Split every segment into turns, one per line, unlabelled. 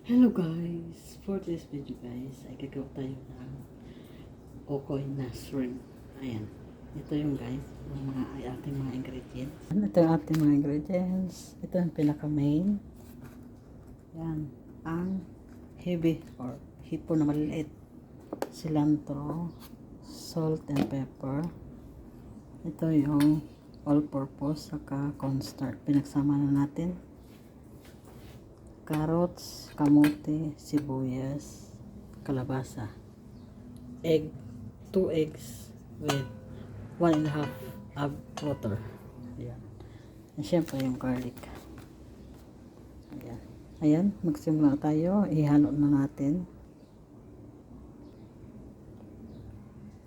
Hello guys! For this video guys, ay gagawa tayo ng okoy na shrimp. Ayan. Ito yung guys, yung ating mga ingredients. Ito yung ating mga ingredients. Ito yung pinaka main. Ayan. Ang heavy or hipon na maliliit. Cilantro, salt and pepper. Ito yung all-purpose saka cornstarch. Pinagsama na natin. Carrots, kamote, sibuyas, kalabasa, egg, 2 eggs with 1.5 of water. Ayan. And syempre yung garlic. Ayan. Ayan, magsimula tayo. Ihalo na natin.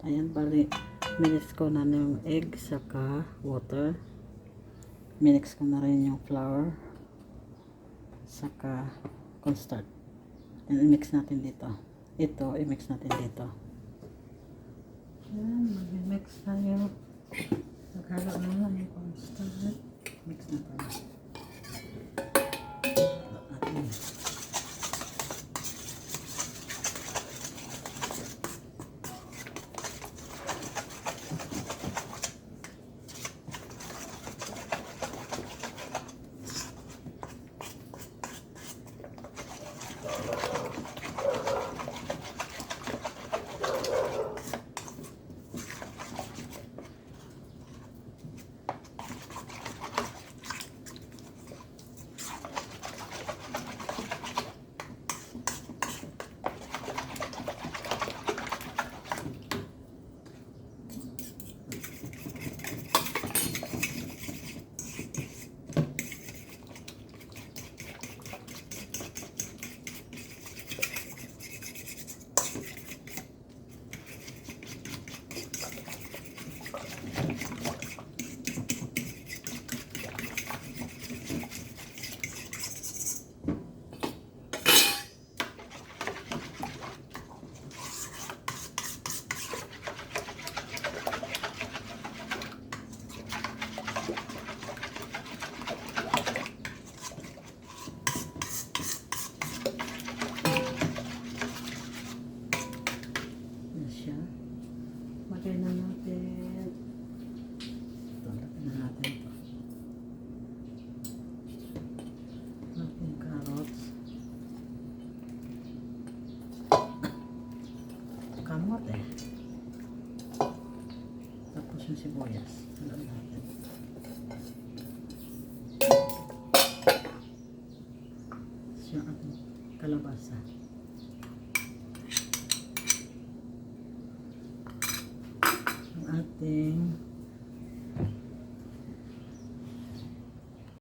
Ayan, bali, minix ko na yung egg saka water. Minix ko na rin yung flour saka cornstarch. And i-mix natin dito. Ito, i-mix natin dito. Ayan, mag-mix tayo. Naghalo na lang yung cornstarch. Mix na tayo. Lagay na natin. Ito, lagay na natin ito. Natin carrots. Kamote. Tapos yung sibuyas. Lagay natin. Yung ating kalabasa. Ating